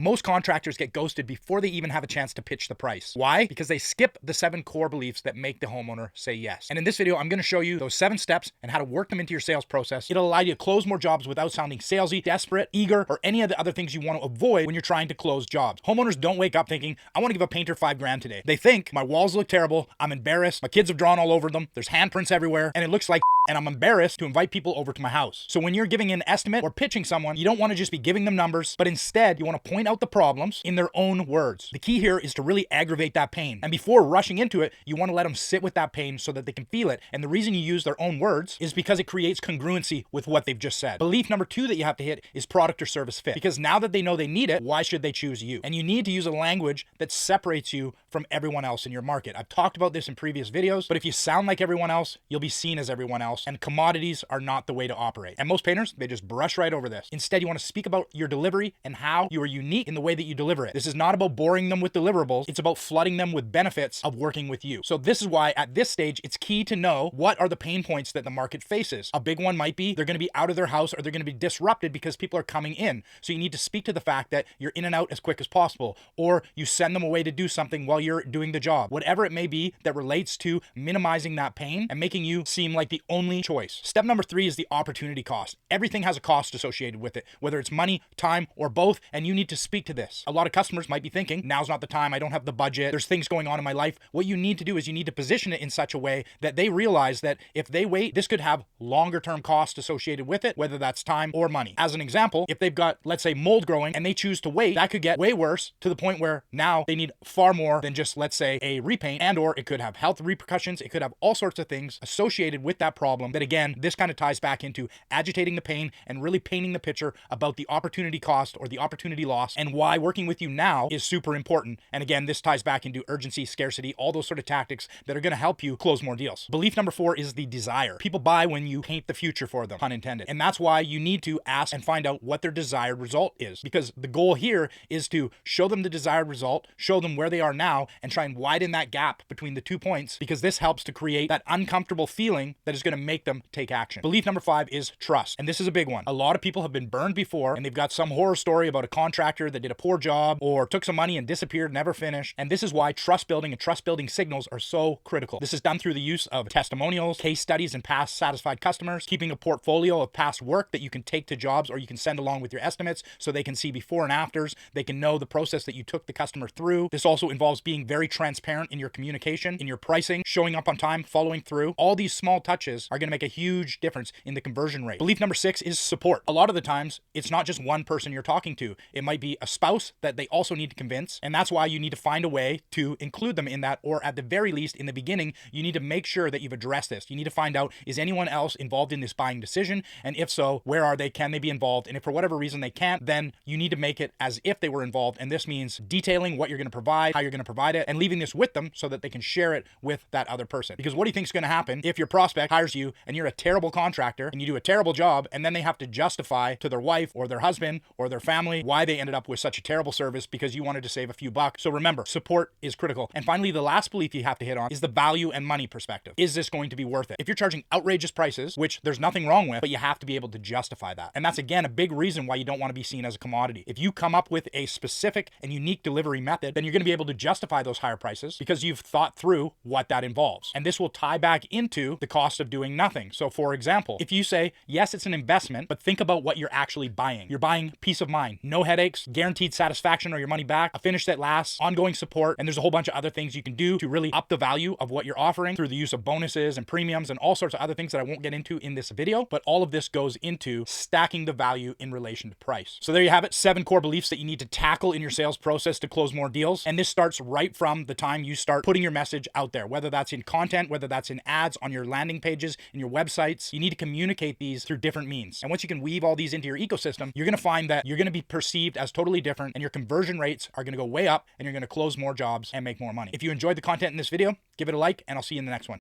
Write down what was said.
Most contractors get ghosted before they even have a chance to pitch the price. Why? Because they skip the 7 core beliefs that make the homeowner say yes. And in this video, I'm going to show you those 7 steps and how to work them into your sales process. It'll allow you to close more jobs without sounding salesy, desperate, eager, or any of the other things you want to avoid when you're trying to close jobs. Homeowners don't wake up thinking, I want to give a painter $5,000 today. They think, my walls look terrible, I'm embarrassed, my kids have drawn all over them, there's handprints everywhere, and it looks like and I'm embarrassed to invite people over to my house. So when you're giving an estimate or pitching someone, you don't want to just be giving them numbers, but instead you want to point out the problems in their own words. The key here is to really aggravate that pain. And before rushing into it, you want to let them sit with that pain so that they can feel it. And the reason you use their own words is because it creates congruency with what they've just said. Belief number 2 that you have to hit is product or service fit. Because now that they know they need it, why should they choose you? And you need to use a language that separates you from everyone else in your market. I've talked about this in previous videos, but if you sound like everyone else, you'll be seen as everyone else, and commodities are not the way to operate. And most painters, they just brush right over this. Instead, you want to speak about your delivery and how you are unique in the way that you deliver it. This is not about boring them with deliverables. It's about flooding them with benefits of working with you. So this is why at this stage, it's key to know what are the pain points that the market faces. A big one might be they're going to be out of their house or they're going to be disrupted because people are coming in. So you need to speak to the fact that you're in and out as quick as possible, or you send them away to do something while you're doing the job. Whatever it may be that relates to minimizing that pain and making you seem like the only choice. Step number 3 is the opportunity cost. Everything has a cost associated with it, whether it's money, time, or both, and you need to speak to this. A lot of customers might be thinking, now's not the time, I don't have the budget, there's things going on in my life. What you need to do is you need to position it in such a way that they realize that if they wait, this could have longer term costs associated with it, whether that's time or money. As an example, if they've got, let's say, mold growing and they choose to wait, that could get way worse to the point where now they need far more than just, let's say, a repaint, and or it could have health repercussions. It could have all sorts of things associated with that problem that, again, this kind of ties back into agitating the pain and really painting the picture about the opportunity cost or the opportunity loss and why working with you now is super important. And again, this ties back into urgency, scarcity, all those sort of tactics that are going to help you close more deals. Belief number 4 is the desire. People buy when you paint the future for them, pun intended. And that's why you need to ask and find out what their desired result is, because the goal here is to show them the desired result, show them where they are now, and try and widen that gap between the 2 points, because this helps to create that uncomfortable feeling that is going to make them take action. Belief number 5 is trust. And this is a big one. A lot of people have been burned before, and they've got some horror story about a contractor that did a poor job or took some money and disappeared, never finished. And this is why trust building and trust building signals are so critical. This is done through the use of testimonials, case studies, and past satisfied customers, keeping a portfolio of past work that you can take to jobs or you can send along with your estimates so they can see before and afters. They can know the process that you took the customer through. This also involves being very transparent in your communication, in your pricing, showing up on time, following through. All these small touches are going to make a huge difference in the conversion rate. Belief number 6 is support. A lot of the times, it's not just one person you're talking to. It might be a spouse that they also need to convince, and that's why you need to find a way to include them in that, or at the very least, in the beginning, you need to make sure that you've addressed this. You need to find out, is anyone else involved in this buying decision? And if so, where are they? Can they be involved? And if for whatever reason they can't, then you need to make it as if they were involved. And this means detailing what you're going to provide, how you're going to provide it, and leaving this with them so that they can share it with that other person. Because what do you think is going to happen if your prospect hires you and you're a terrible contractor and you do a terrible job, and then they have to justify to their wife or their husband or their family why they ended up with such a terrible service because you wanted to save a few bucks? So remember, support is critical. And finally, the last belief you have to hit on is the value and money perspective. Is this going to be worth it? If you're charging outrageous prices, which there's nothing wrong with, but you have to be able to justify that. And that's, again, a big reason why you don't want to be seen as a commodity. If you come up with a specific and unique delivery method, then you're going to be able to justify those higher prices because you've thought through what that involves. And this will tie back into the cost of doing nothing. So for example, if you say, yes, it's an investment, but think about what you're actually buying. You're buying peace of mind, no headaches, guaranteed satisfaction or your money back, a finish that lasts, ongoing support, and there's a whole bunch of other things you can do to really up the value of what you're offering through the use of bonuses and premiums and all sorts of other things that I won't get into in this video, but all of this goes into stacking the value in relation to price. So there you have it, 7 core beliefs that you need to tackle in your sales process to close more deals. And this starts right from the time you start putting your message out there, whether that's in content, whether that's in ads on your landing pages, in your websites. You need to communicate these through different means. And once you can weave all these into your ecosystem, you're going to find that you're going to be perceived as totally different, and your conversion rates are going to go way up, and you're going to close more jobs and make more money. If you enjoyed the content in this video, give it a like, and I'll see you in the next one.